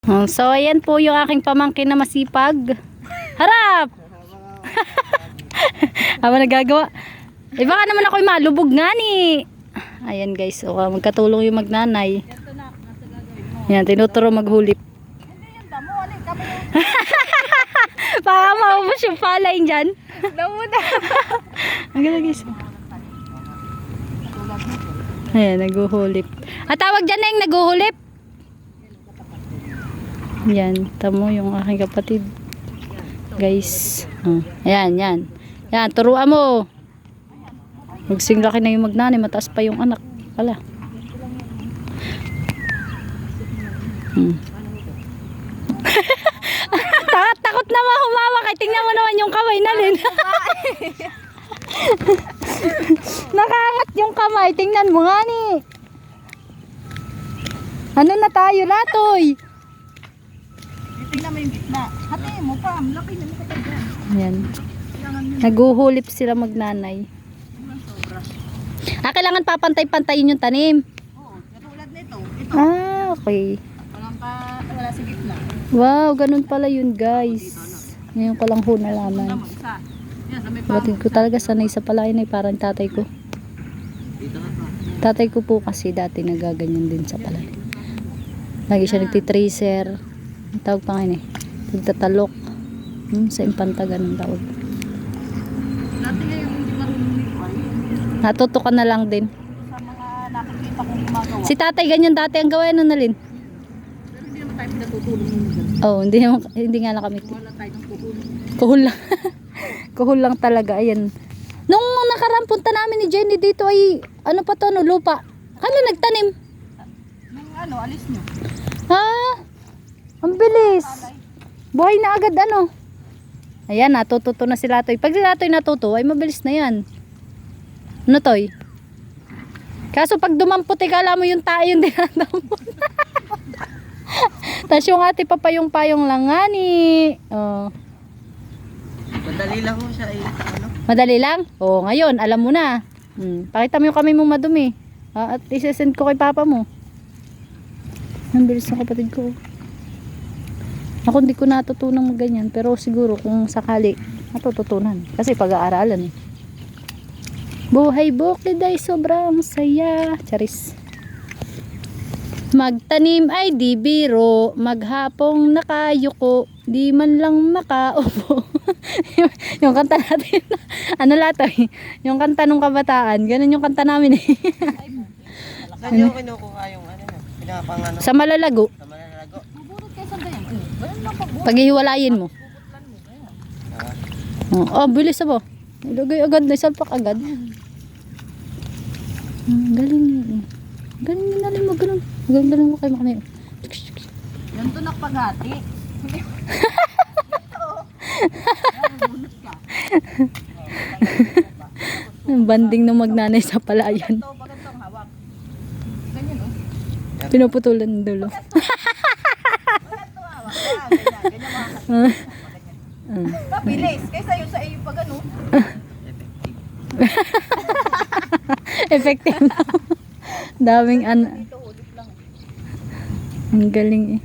So ayan po yung aking pamangkin na masipag. Harap! Habang nagagawa. Baka naman ako'y malubog nga ni. Ayan guys, so magkatulong yung magnanay. Yan, tinuturo maghulip. Baka maubos yung palay dyan. Damo na. Ang ganda guys. Ayan, naguhulip. Tawag dyan na yung naguhulip. Yan, tamo yung aking kapatid. Guys. Ayan, yan. Yan, turuan mo. Magsing laki na yung magnanay, mataas pa yung anak. Pala. Takot na humawak. Ay, tingnan mo naman yung kamay na rin. Nakaangat yung kamay. Tingnan mo nga ni. Ano na tayo, Latoy? Tingnan mo yung gitna. Hati mo pa. Laki na mo ka dyan. Ayan. Naguhulip sila magnanay. Kailangan papantay-pantayin yung tanim. Oo, katulad nito. Ito. Okay. Wala sa gitna. Wow, ganun pala yun guys. Ngayon ko lang ho nalaman. Isa. Yan, sa may Batid ko talaga sanay sa palayan ay parang tatay ko. Tatay ko po kasi dati nagaganyan din sa palayan. Lagi siya nagtitracer. Ang tawag pa ngayon nagtatalok. Sa impanta ganun tawag. Dati nga yung hindi marunong nito ay Natuto ka na lang din. sa mga nakikita kong gumagawa. Si tatay ganyan dati ang gawain na nalin. Pero hindi naman tayo natutulong mo dyan. Oh, hindi nga nakamit. Wala tayong tutulong. Kuhol lang. Kuhol lang talaga. Ayan. Nung nakaraan punta namin ni Jenny dito ay ano pa to, no, lupa. Kala nagtanim. Nung alis nyo. Ang bilis. Buhay na agad ano. Ayan, natututo na si Latoy. Pag si Latoy natuto ay mabilis na yan. Ano toy? Kaso pag dumampot, kala mo yung tayo yung dinadampot. Tapos yung ate papayong-payong lang nga ni. Oh. Madali lang mo siya ano? Madali lang? Oo, ngayon, alam mo na. Pakita mo yung kamay mo madumi. At isesend ko kay papa mo. Ang bilis ng kapatid ko. Ako hindi ko natutunan ganyan. Pero siguro kung sakali, matututunan. Kasi pag-aaralan eh. Buhay bukid ay sobrang saya. Charis. Magtanim ay di biro. Maghapong nakayuko. Di man lang makaupo. yung kanta natin. Ano Latoy? Yung kanta nung kabataan. Ganun yung kanta namin eh. Saan yung kinukuha yung pinapangano? Sa malalago. Sa malalago. Maburot kayo saan ganyan? Ganun lang pag Paghihiwalayin mo. Bilis ba? Ilagay agad na salpak agad. Galing niya. Galing niya nalim mo. Galing mo kayo makamayo. yan to nakpagati. Banding ng magnanay sa palayan. Ito, bagantong hawak. Ganyan o. Pinuputulan ng dulo. Bagantong hawak. Ganyan mga kasi. Mabilis. Kaysa yung sa iyo pag ano. Effective na. Daming Dito ulit lang. Ang galing eh.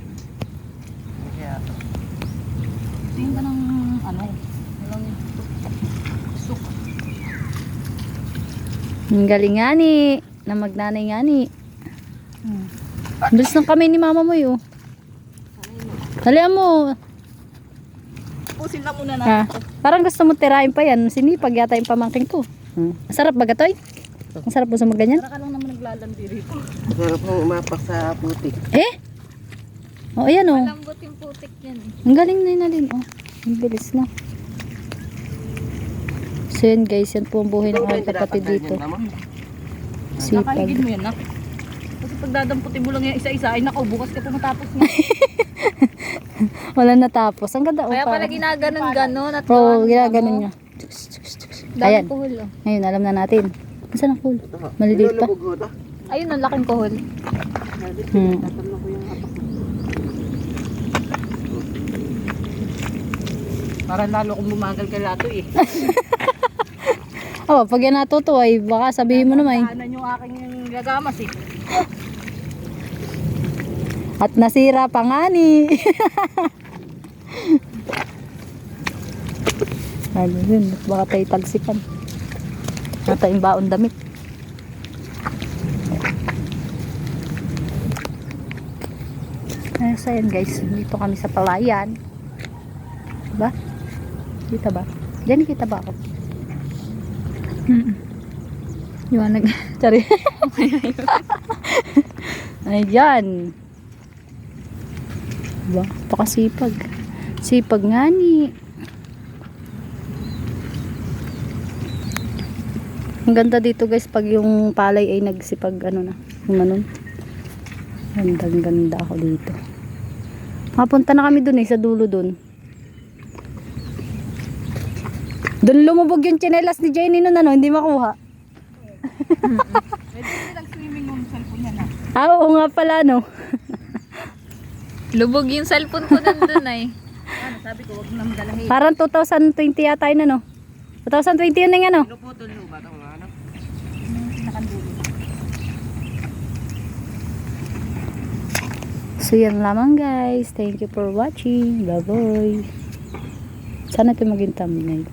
Tingin ka ng ano. Walang suk. Ang galing nga ni. Na magnanay nga ni. Bilis ng kamay ni mama mo yun. Dalihan mo. Pusin na muna natin. Parang gusto mo tirahin pa yan. Sinipag yata yung pamangkin ko. Masarap ba gatoy? Masarap po sa maganyan? Para ka lang naman naglalandi rito. Masarap mong umapak sa putik. Ayan o. Malambot yung putik yan. Ang galing na yun. Ang bilis na. So yun guys, yan po ang buhay ng aking kapatid dito. Sipag. Kakaigin mo yan na. Kasi pag dadamputin mo lang yung isa-isa, ay nakaw, bukas ka pa matapos nga. Wala natapos. Ang ganda. Kaya pala ginaganon-ganon at Oo, ginaganon niya. Ayan. daming kuhol. Oh. Ngayon, alam na natin. Saan ang kuhol? Maliliit pa. Ayun, ang laking kuhol. Para lalo kong bumagal kay Lato eh. Pag yan natuto ay baka sabihin mo naman. Kanan yung aking gagamas eh. At nasira pa nga ni. Ano yun, baka tayo talsikan. Nata yung baon damit. So yan guys, dito kami sa palayan. Diba? Kita ba? Diyan kita ba ako? Iwanag. Sorry. Ayan. Diba? Pakasipag. Sipag nga ni. Ang ganda dito guys pag yung palay ay nagsipag ano na. Gumanon. Ganda ako dito. Mapunta na kami dun sa dulo dun. Dun lumubog yung tsinelas ni Jenny nun ano, hindi makuha. Pwede hindi nag-swimming yung cellphone niya na. Oo nga pala no. Lubog yung cellphone ko nandun ay. Ano, sabi ko, huwag na magalahin. Parang 2020 yata yun ano. 2020 yun yung ano. Luputol mo ba itong ano? Nakandulo. So yan lamang guys. Thank you for watching. Bye bye. Sana ito maging thumbnail.